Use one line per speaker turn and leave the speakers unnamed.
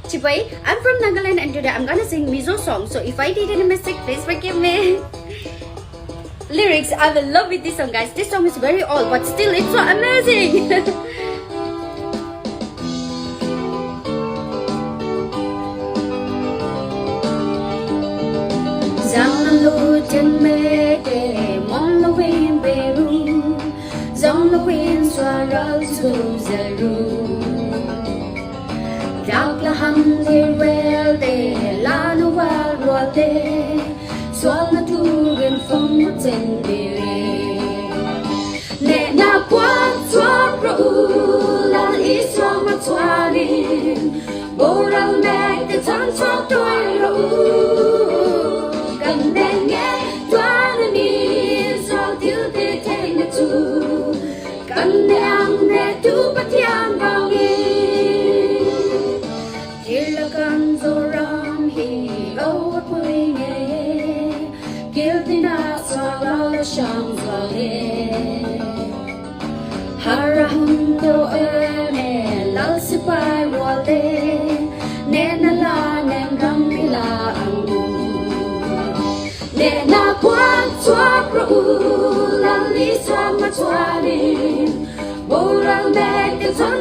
Chibai, I'm from Nagaland and today I'm gonna sing Mizo song. So if I did any mistake, please forgive me. Lyrics, I will love with this song, guys. This song is very old, but still it's so amazing. Nè na quan chuột ru la ý xoang mặt xoa đi bồ rau nè để chán chuột đôi ru cần nè nghe toan đi sao thiếu thế thế nè chu cần nè ăn nè tu bắt thiang vào đi chỉ là cần rồi ram hi âu quê nghe kêu tin na xoa la shang vào đi Harahum do ene lal sipai wale ne na la ne gam bila angu ne na quan chua ru la li sa ma chua ni bo ra ne ke chan